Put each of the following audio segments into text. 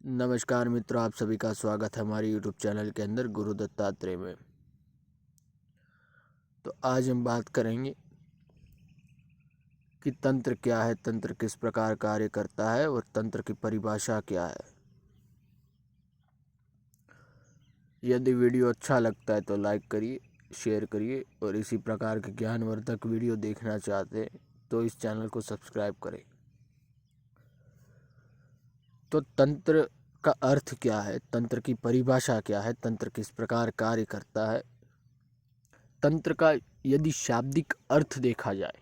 नमस्कार मित्रों, आप सभी का स्वागत है हमारे YouTube चैनल के अंदर गुरु दत्तात्रेय में। तो आज हम बात करेंगे कि तंत्र क्या है, तंत्र किस प्रकार कार्य करता है और तंत्र की परिभाषा क्या है। यदि वीडियो अच्छा लगता है तो लाइक करिए, शेयर करिए और इसी प्रकार के ज्ञानवर्धक वीडियो देखना चाहते हैं तो इस चैनल को सब्सक्राइब करें। तो तंत्र का अर्थ क्या है, तंत्र की परिभाषा क्या है, तंत्र किस प्रकार कार्य करता है। तंत्र का यदि शाब्दिक अर्थ देखा जाए,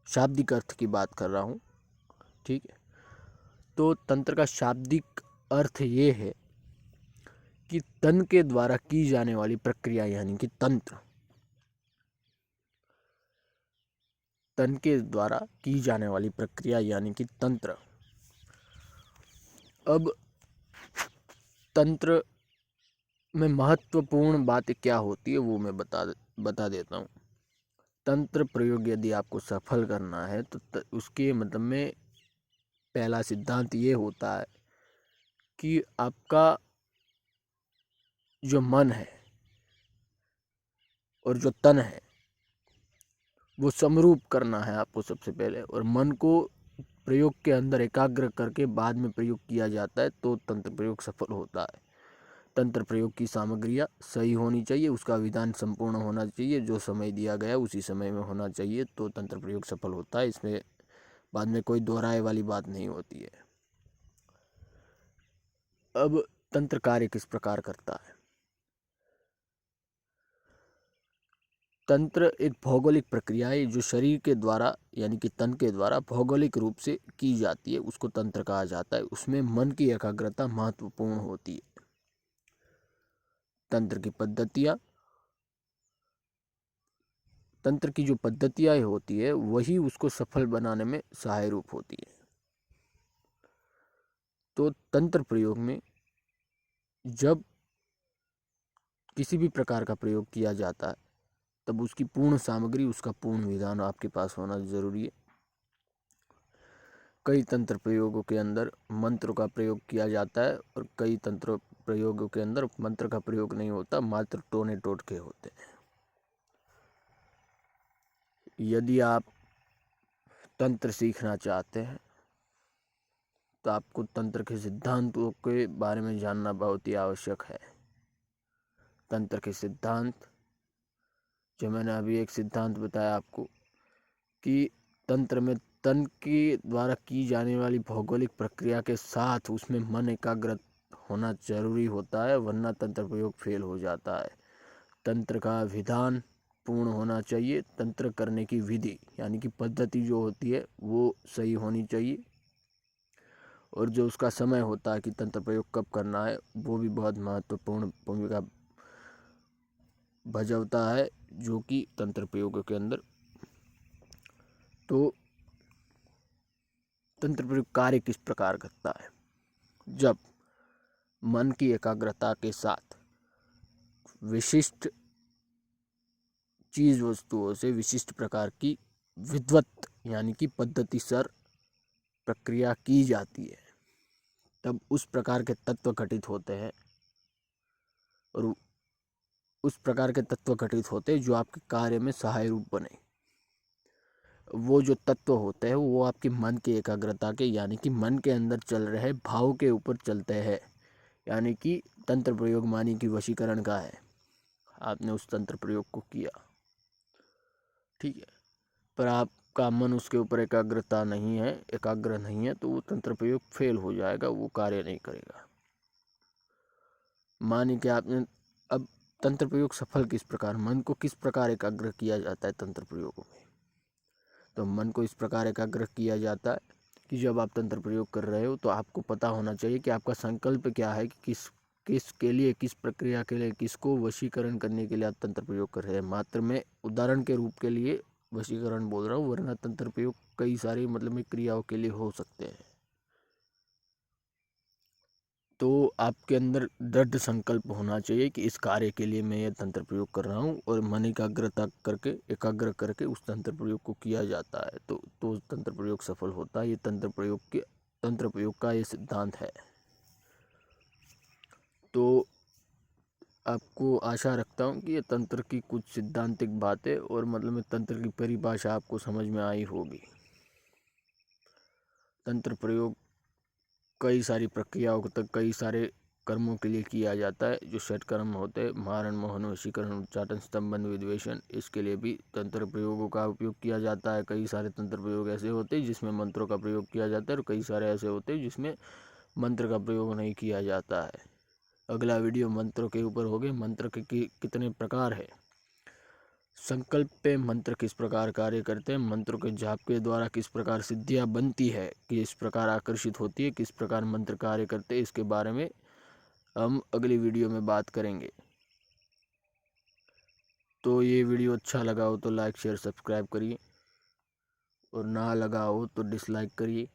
शाब्दिक अर्थ की बात कर रहा हूँ, ठीक है। तो तंत्र का शाब्दिक अर्थ ये है कि तन के द्वारा की जाने वाली प्रक्रिया यानी कि तंत्र, तन के द्वारा की जाने वाली प्रक्रिया यानी कि तंत्र। अब तंत्र में महत्वपूर्ण बातें क्या होती है वो मैं बता देता हूँ। तंत्र प्रयोग यदि आपको सफल करना है तो उसके मतलब में पहला सिद्धांत ये होता है कि आपका जो मन है और जो तन है वो समरूप करना है आपको सबसे पहले, और मन को प्रयोग के अंदर एकाग्र करके बाद में प्रयोग किया जाता है तो तंत्र प्रयोग सफल होता है। तंत्र प्रयोग की सामग्रियाँ सही होनी चाहिए, उसका विधान संपूर्ण होना चाहिए, जो समय दिया गया उसी समय में होना चाहिए तो तंत्र प्रयोग सफल होता है। इसमें बाद में कोई दोहराए वाली बात नहीं होती है। अब तंत्र कार्य किस प्रकार करता है। तंत्र एक भौगोलिक प्रक्रिया है जो शरीर के द्वारा यानी कि तन के द्वारा भौगोलिक रूप से की जाती है, उसको तंत्र कहा जाता है। उसमें मन की एकाग्रता महत्वपूर्ण होती है। तंत्र की पद्धतियाँ, तंत्र की जो पद्धतियाँ होती है वही उसको सफल बनाने में सहाय रूप होती है। तो तंत्र प्रयोग में जब किसी भी प्रकार का प्रयोग किया जाता है तब उसकी पूर्ण सामग्री, उसका पूर्ण विधान आपके पास होना जरूरी है। कई तंत्र प्रयोगों के अंदर मंत्र का प्रयोग किया जाता है और कई तंत्र प्रयोगों के अंदर मंत्र का प्रयोग नहीं होता, मात्र टोने टोटके होते हैं। यदि आप तंत्र सीखना चाहते हैं तो आपको तंत्र के सिद्धांतों के बारे में जानना बहुत ही आवश्यक है। तंत्र के सिद्धांत, जो मैंने अभी एक सिद्धांत बताया आपको कि तंत्र में तन के द्वारा की जाने वाली भौगोलिक प्रक्रिया के साथ उसमें मन एकाग्र होना जरूरी होता है, वरना तंत्र प्रयोग फेल हो जाता है। तंत्र का विधान पूर्ण होना चाहिए, तंत्र करने की विधि यानी कि पद्धति जो होती है वो सही होनी चाहिए, और जो उसका समय होता है कि तंत्र प्रयोग कब करना है वो भी बहुत महत्वपूर्ण भूमिका भजवता है, जो कि तंत्र प्रयोग के अंदर। तो तंत्र प्रयोग कार्य किस प्रकार करता है। जब मन की एकाग्रता के साथ विशिष्ट चीज वस्तुओं से विशिष्ट प्रकार की विद्वत यानी कि पद्धतिसर प्रक्रिया की जाती है तब उस प्रकार के तत्व घटित होते हैं, और उस प्रकार के तत्व घटित होते हैं जो आपके कार्य में सहाय रूप बने। वो जो तत्व होते हैं वो आपके मन की एकाग्रता के यानी कि मन के अंदर चल रहे भाव के ऊपर चलते हैं। यानी कि तंत्र प्रयोग मानी कि वशीकरण का है, आपने उस तंत्र प्रयोग को किया, ठीक है, पर आपका मन उसके ऊपर एकाग्र नहीं है तो वो तंत्र प्रयोग फेल हो जाएगा, वो कार्य नहीं करेगा। मानी कि आपने अब तंत्र प्रयोग सफल किस प्रकार, मन को किस प्रकार एकाग्र किया जाता है तंत्र प्रयोगों में। तो मन को इस प्रकार एकाग्र किया जाता है कि जब आप तंत्र प्रयोग कर रहे हो तो आपको पता होना चाहिए कि आपका संकल्प क्या है, कि किस के लिए, किस प्रक्रिया के लिए, किसको वशीकरण करने के लिए आप तंत्र प्रयोग कर रहे हैं। मात्र मैं उदाहरण के रूप के लिए वशीकरण बोल रहा हूँ, वरना तंत्र प्रयोग कई सारी मतलब में क्रियाओं के लिए हो सकते हैं। तो आपके अंदर दृढ़ संकल्प होना चाहिए कि इस कार्य के लिए मैं यह तंत्र प्रयोग कर रहा हूँ, और मन एकाग्र करके उस तंत्र प्रयोग को किया जाता है तो तंत्र प्रयोग सफल होता है। ये तंत्र प्रयोग का ये सिद्धांत है। तो आपको आशा रखता हूँ कि ये तंत्र की कुछ सिद्धांतिक बातें और मतलब तंत्र की परिभाषा आपको समझ में आई होगी। तंत्र प्रयोग कई सारी प्रक्रियाओं तक कई सारे कर्मों के लिए किया जाता है, जो षट कर्म होते हैं, मारण, मोहन, वशीकरण, उच्चाटन, स्तंभन, विद्वेषण। इसके लिए भी तंत्र प्रयोगों का उपयोग किया जाता है। कई सारे तंत्र प्रयोग ऐसे होते हैं जिसमें मंत्रों का प्रयोग किया जाता है और कई सारे ऐसे होते हैं जिसमें मंत्र का प्रयोग नहीं किया जाता है। अगला वीडियो मंत्रों के ऊपर होगा। मंत्र के कितने प्रकार है, संकल्प पे मंत्र किस प्रकार कार्य करते हैं, मंत्रों के जाप के द्वारा किस प्रकार सिद्धियां बनती है, किस प्रकार आकर्षित होती है, किस प्रकार मंत्र कार्य करते हैं, इसके बारे में हम अगली वीडियो में बात करेंगे। तो ये वीडियो अच्छा लगा हो तो लाइक शेयर सब्सक्राइब करिए और ना लगा हो तो डिसलाइक करिए,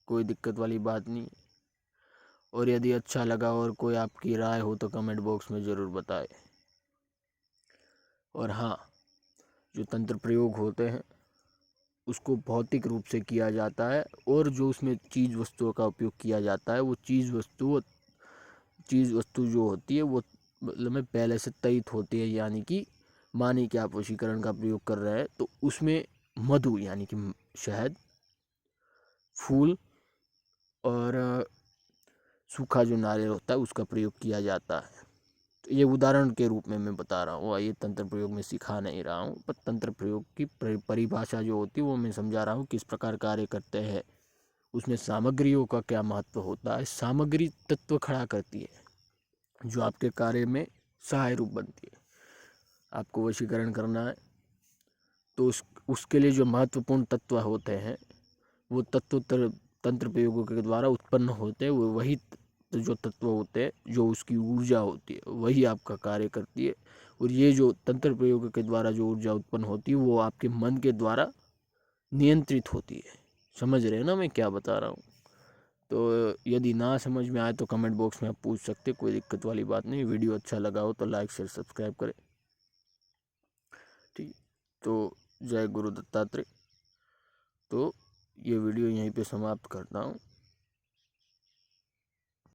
कोई दिक्कत वाली बात नहीं। और यदि अच्छा लगा और कोई आपकी राय हो तो कमेंट बॉक्स में ज़रूर बताएं। और हाँ, जो तंत्र प्रयोग होते हैं उसको भौतिक रूप से किया जाता है और जो उसमें चीज़ वस्तुओं का उपयोग किया जाता है वो चीज़ वस्तु जो होती है वो मतलब में पहले से तयित होती है। यानी कि माने कि आप वशीकरण का प्रयोग कर रहे हैं तो उसमें मधु यानी कि शहद, फूल और सूखा जो नारियल होता है उसका प्रयोग किया जाता है। तो ये उदाहरण के रूप में मैं बता रहा हूँ, ये तंत्र प्रयोग में सिखा नहीं रहा हूँ, पर तंत्र प्रयोग की परिभाषा जो होती है वो मैं समझा रहा हूँ किस प्रकार कार्य करते हैं, उसमें सामग्रियों का क्या महत्व होता है। सामग्री तत्व खड़ा करती है जो आपके कार्य में सहाय रूप बनती है। आपको वशीकरण करना है तो उसके लिए जो महत्वपूर्ण तत्व होते हैं वो तत्व तंत्र प्रयोगों के द्वारा उत्पन्न होते हैं। वो वही जो तत्व होते हैं, जो उसकी ऊर्जा होती है वही आपका कार्य करती है। और ये जो तंत्र प्रयोग के द्वारा जो ऊर्जा उत्पन्न होती है वो आपके मन के द्वारा नियंत्रित होती है। समझ रहे हैं ना मैं क्या बता रहा हूँ। तो यदि ना समझ में आए तो कमेंट बॉक्स में आप पूछ सकते, कोई दिक्कत वाली बात नहीं। वीडियो अच्छा लगा हो तो लाइक शेयर सब्सक्राइब करें। ठीक, तो जय गुरु दत्तात्रेय। तो ये वीडियो यहीं पे समाप्त करता हूँ।